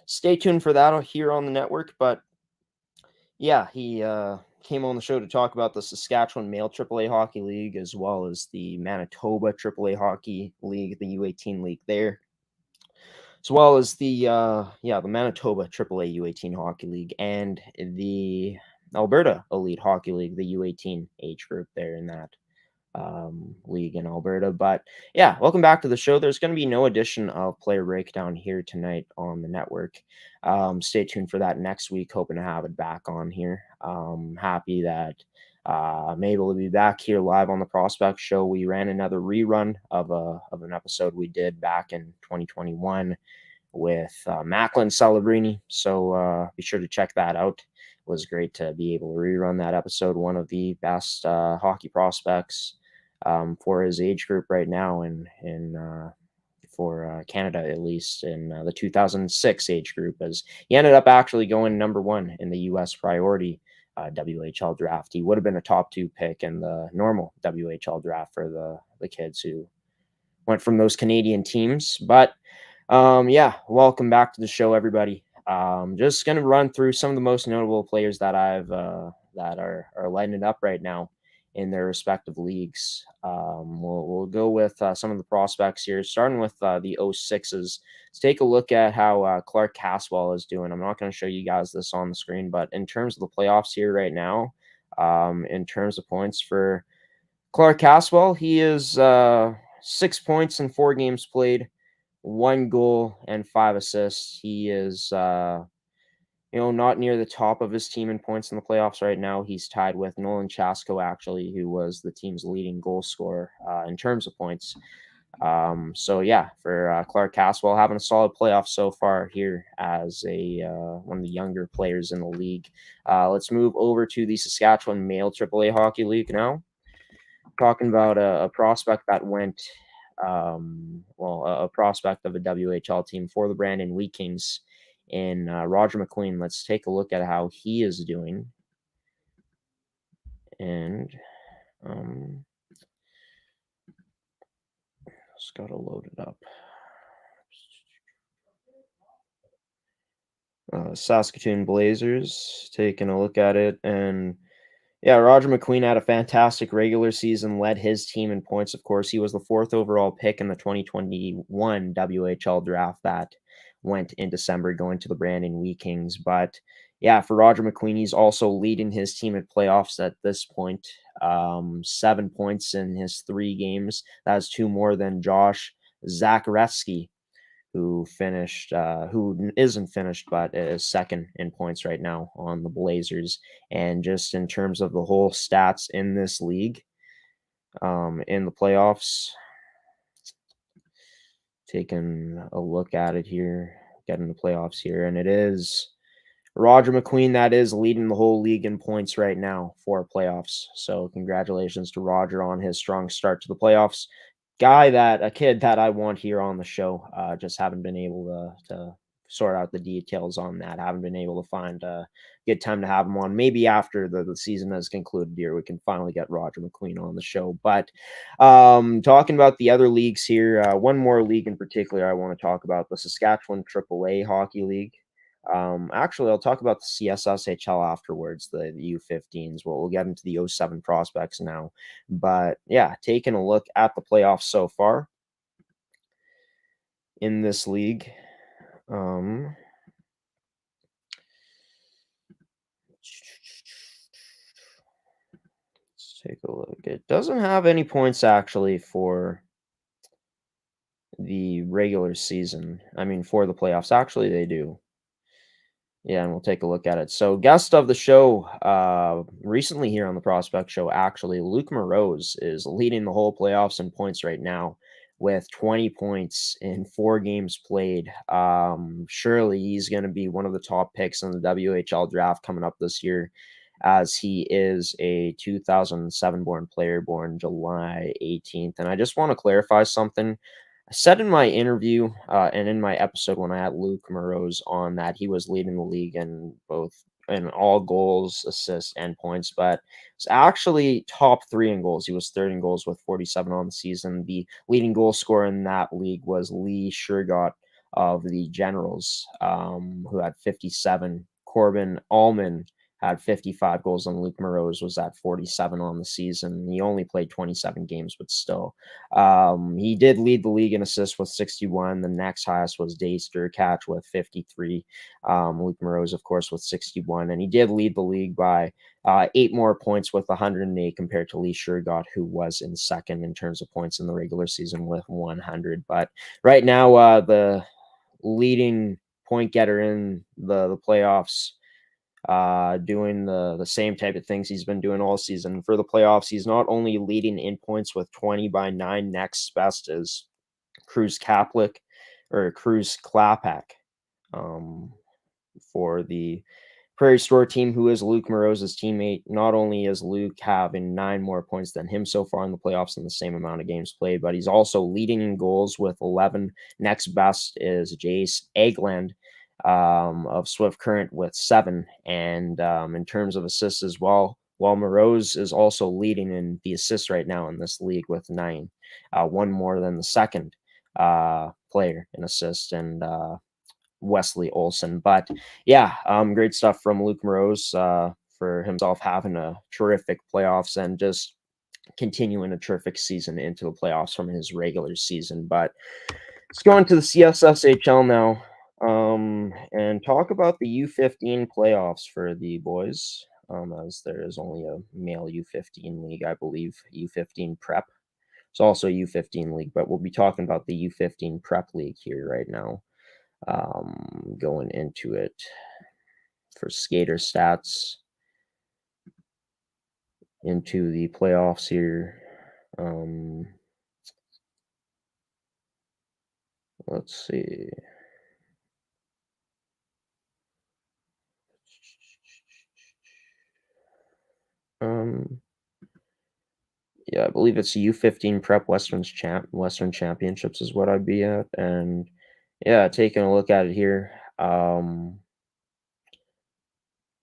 stay tuned for that here on the network. But yeah, he came on the show to talk about the Saskatchewan Male AAA Hockey League, as well as the Manitoba AAA Hockey League, the U18 league there, as well as the Manitoba AAA U18 Hockey League and the Alberta Elite Hockey League, the U18 age group there in that. league in Alberta. But yeah, welcome back to the show. There's going to be no edition of Player Breakdown here tonight on the network. Stay tuned for that next week. Hoping to have it back on here. Happy that I'm able to be back here live on the Prospect Show. We ran another rerun of an episode we did back in 2021 with Macklin Celebrini. So be sure to check that out. It was great to be able to rerun that episode. One of the best hockey prospects for his age group right now, and for Canada, at least in the 2006 age group, as he ended up actually going number 1 in the U.S. priority WHL draft. He would have been a top 2 pick in the normal WHL draft for the kids who went from those Canadian teams. But yeah, welcome back to the show, everybody. Just gonna run through some of the most notable players that I've that are lighting it up right now in their respective leagues. We'll go with some of the prospects here, starting with the 06s. Let's take a look at how Clark Caswell is doing. I'm not going to show you guys this on the screen, but in terms of the playoffs here right now, in terms of points for Clark Caswell, he is 6 points in 4 games played, 1 goal and 5 assists. He is not near the top of his team in points in the playoffs right now. He's tied with Nolan Chasko, actually, who was the team's leading goal scorer in terms of points. So yeah, for Clark Caswell, having a solid playoff so far here as a one of the younger players in the league. Let's move over to the Saskatchewan Male AAA Hockey League now. Talking about a prospect that went a prospect of a WHL team for the Brandon Wheat Kings in Roger McQueen. Let's take a look at how he is doing. And just got to load it up. Saskatoon Blazers, taking a look at it, and yeah, Roger McQueen had a fantastic regular season, led his team in points. Of course, he was the 4th overall pick in the 2021 WHL draft that went in December, going to the Brandon Wheat Kings. But yeah, for Roger McQueen, he's also leading his team at playoffs at this point. 7 points in his 3 games. That's 2 more than Josh Zakarevsky, who isn't finished, but is 2nd in points right now on the Blazers. And just in terms of the whole stats in this league, in the playoffs, taking a look at it here, getting the playoffs here, and it is Roger McQueen that is leading the whole league in points right now for playoffs. So congratulations to Roger on his strong start to the playoffs. A kid that I want here on the show. Just haven't been able to sort out the details on that. Haven't been able to find a good time to have him on. Maybe after the season has concluded here, we can finally get Roger McQueen on the show. But talking about the other leagues here, one more league in particular I want to talk about, the Saskatchewan AAA Hockey League. Actually, I'll talk about the CSSHL afterwards, the U15s. We'll get into the 07 prospects now. But yeah, taking a look at the playoffs so far in this league. Let's take a look. It doesn't have any points actually for the regular season. I mean, for the playoffs. Actually, they do. Yeah, and we'll take a look at it. So, guest of the show recently here on the Prospect Show, actually, Luke Morose is leading the whole playoffs in points right now with 20 points in 4 games played. Surely he's going to be one of the top picks in the WHL draft coming up this year, as he is a 2007 born player, born July 18th. And I just want to clarify something. I said in my interview and in my episode when I had Luke Morose on that he was leading the league in all goals, assists, and points, but it's actually top 3 in goals. He was 3rd in goals with 47 on the season. The leading goal scorer in that league was Lee Shergott of the Generals, who had 57. Corbin Allman had 55 goals, and Luke Moreau's was at 47 on the season. He only played 27 games, but still. He did lead the league in assists with 61. The next highest was Dave Sturkatch with 53. Luke Moreau's, of course, with 61. And he did lead the league by 8 more points with 108 compared to Lee Shergott, who was in second in terms of points in the regular season with 100. But right now, the leading point getter in the playoffs, doing the same type of things he's been doing all season. For the playoffs, he's not only leading in points with 20 by 9. Next best is Cruz Klapak for the Prairie Store team, who is Luke Moreau's teammate. Not only is Luke having 9 more points than him so far in the playoffs in the same amount of games played, but he's also leading in goals with 11. Next best is Jace Egeland of Swift Current with 7. And in terms of assists as well, while Moreau's is also leading in the assists right now in this league with 9, 1 more than the second player in assists, and Wesley Olson. But yeah, great stuff from Luke Moreau's for himself having a terrific playoffs and just continuing a terrific season into the playoffs from his regular season. But let's go into the CSSHL now and talk about the U15 playoffs for the boys, as there is only a male U15 league, I believe, U15 prep. It's also a U15 league, but we'll be talking about the U15 prep league here right now. Going into it for skater stats into the playoffs here. Let's see. Yeah, I believe it's U15 Prep Western Championships is what I'd be at, and yeah, taking a look at it here. Born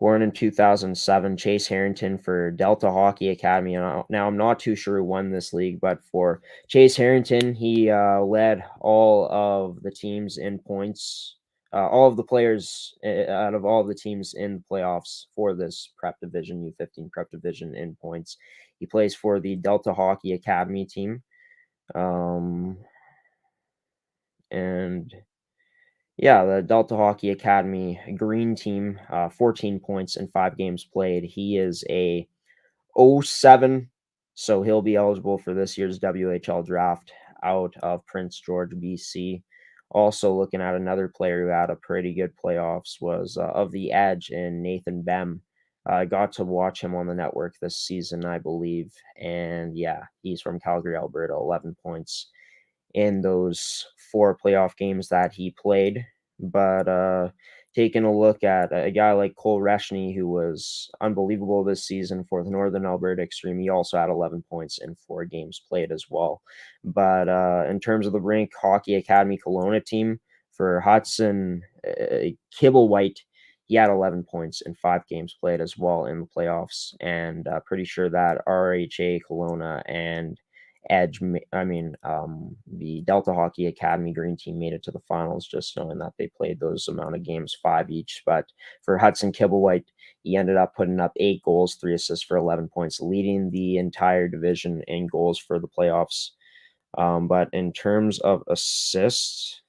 in 2007, Chase Harrington for Delta Hockey Academy. Now, I'm not too sure who won this league, but for Chase Harrington, he led all of the teams in points, all of the players out of all of the teams in the playoffs for this prep division, U15 prep division in points. He plays for the Delta Hockey Academy team. And yeah, the Delta Hockey Academy green team, 14 points in 5 games played. He is a 07, so he'll be eligible for this year's WHL draft out of Prince George, BC. Also looking at another player who had a pretty good playoffs was of the Edge in Nathan Bem. I got to watch him on the network this season, I believe. And yeah, he's from Calgary, Alberta, 11 points in those 4 playoff games that he played. But taking a look at a guy like Cole Reshney, who was unbelievable this season for the Northern Alberta Extreme, he also had 11 points in 4 games played as well. But in terms of the Rink Hockey Academy Kelowna team, for Hudson Kibblewhite, he had 11 points in 5 games played as well in the playoffs. And pretty sure that RHA Kelowna and the Delta Hockey Academy green team made it to the finals, just knowing that they played those amount of games, 5 each. But for Hudson Kibblewhite, he ended up putting up 8 goals, 3 assists for 11 points, leading the entire division in goals for the playoffs. But in terms of assists,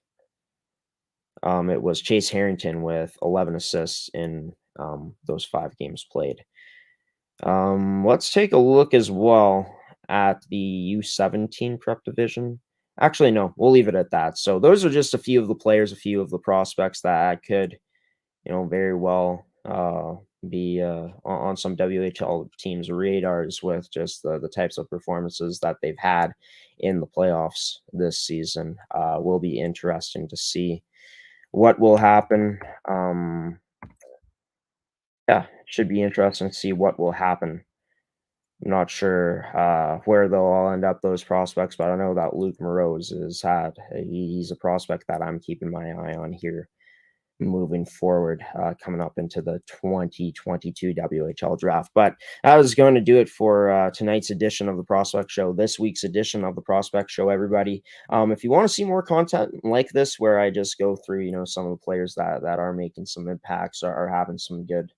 it was Chase Harrington with 11 assists in those 5 games played. Let's take a look as well at the U17 prep division. Actually, no, we'll leave it at that. So those are just a few of the players, a few of the prospects that could, very well be on some WHL teams' radars with just the types of performances that they've had in the playoffs this season. Will be interesting to see what will happen. Yeah, it should be interesting to see what will happen. I'm not sure where they'll all end up, those prospects, but I know that Luke Moreau's he's a prospect that I'm keeping my eye on here moving forward, coming up into the 2022 WHL draft. But that was going to do it for tonight's edition of the Prospect Show, this week's edition of the Prospect Show, everybody. If you want to see more content like this, where I just go through, some of the players that are making some impacts, are having some good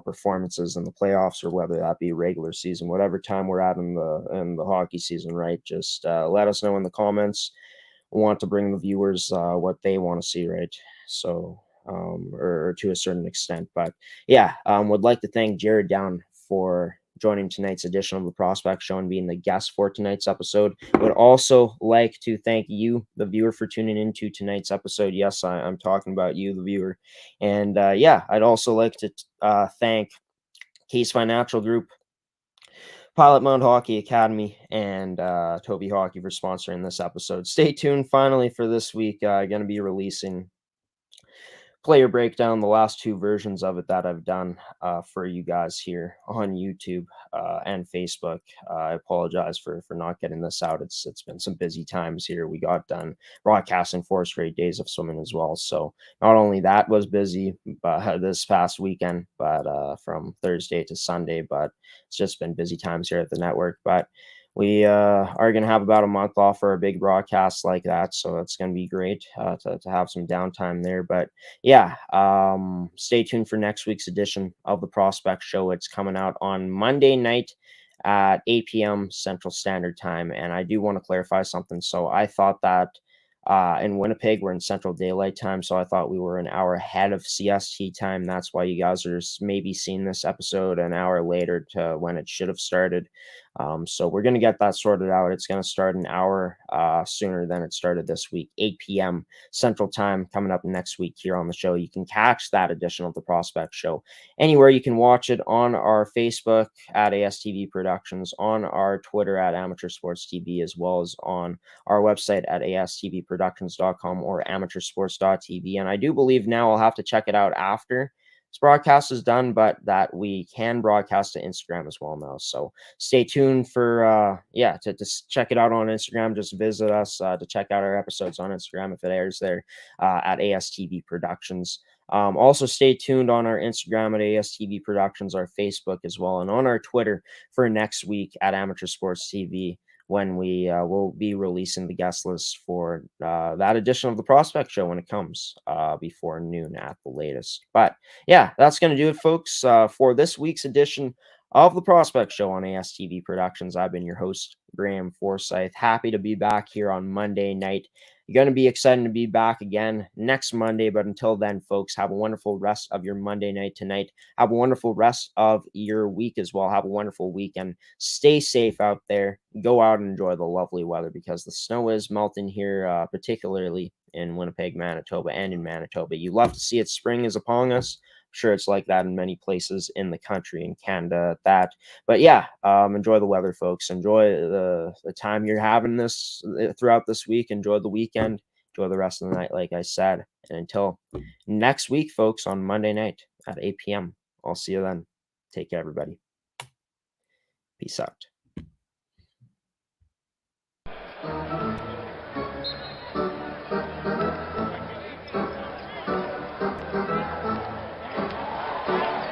performances in the playoffs, or whether that be regular season, whatever time we're at in the hockey season, right? Just let us know in the comments. We want to bring the viewers what they want to see, right? So, or to a certain extent. But yeah, would like to thank Jared Down for joining tonight's edition of the Prospect Show and being the guest for tonight's episode. Would also like to thank you, the viewer, for tuning into tonight's episode. Yes, I'm talking about you, the viewer. And yeah, I'd also like to thank Caisse Financial Group, Pilot-Mound Hockey-Academy, and TOVI Hockey for sponsoring this episode. Stay tuned finally for this week. Going to be releasing player breakdown, the last two versions of it that I've done for you guys here on YouTube and Facebook. I apologize for not getting this out. It's been some busy times here. We got done broadcasting 4 straight days of swimming as well. So not only that was busy this past weekend, but from Thursday to Sunday, but it's just been busy times here at the network. But we are going to have about a month off for a big broadcast like that, so it's going to be great to have some downtime there. But yeah, stay tuned for next week's edition of the Prospect Show. It's coming out on Monday night at 8 p.m. Central Standard Time. And I do want to clarify something. So I thought that in Winnipeg, we're in Central Daylight Time, so I thought we were an hour ahead of CST time. That's why you guys are maybe seeing this episode an hour later to when it should have started. So we're going to get that sorted out. It's going to start an hour sooner than it started this week, 8 p.m. Central Time, coming up next week here on the show. You can catch that edition of the Prospect Show anywhere. You can watch it on our Facebook at ASTV Productions, on our Twitter at Amateur Sports TV, as well as on our website at astvproductions.com or amateursports.tv. And I do believe now I'll have to check it out after this broadcast is done, but that we can broadcast to Instagram as well now. So stay tuned for to check it out on Instagram. Just visit us to check out our episodes on Instagram if it airs there at ASTV Productions. Also stay tuned on our Instagram at ASTV Productions, our Facebook as well, and on our Twitter for next week at Amateur Sports TV, when we will be releasing the guest list for that edition of the Prospect Show when it comes before noon at the latest. But yeah, that's going to do it, folks, for this week's edition of the Prospect Show on ASTV Productions. I've been your host, Graeme Forsyth. Happy to be back here on Monday night. You're going to be excited to be back again next Monday. But until then, folks, have a wonderful rest of your Monday night tonight. Have a wonderful rest of your week as well. Have a wonderful weekend. Stay safe out there. Go out and enjoy the lovely weather, because the snow is melting here, particularly in Winnipeg, Manitoba, and in Manitoba. You love to see it. Spring is upon us. Sure, it's like that in many places in the country, in Canada at that. But yeah, enjoy the weather, folks. Enjoy the time you're having this throughout this week. Enjoy the weekend. Enjoy the rest of the night, like I said. And until next week, folks, on Monday night at 8 p.m., I'll see you then. Take care, everybody. Peace out.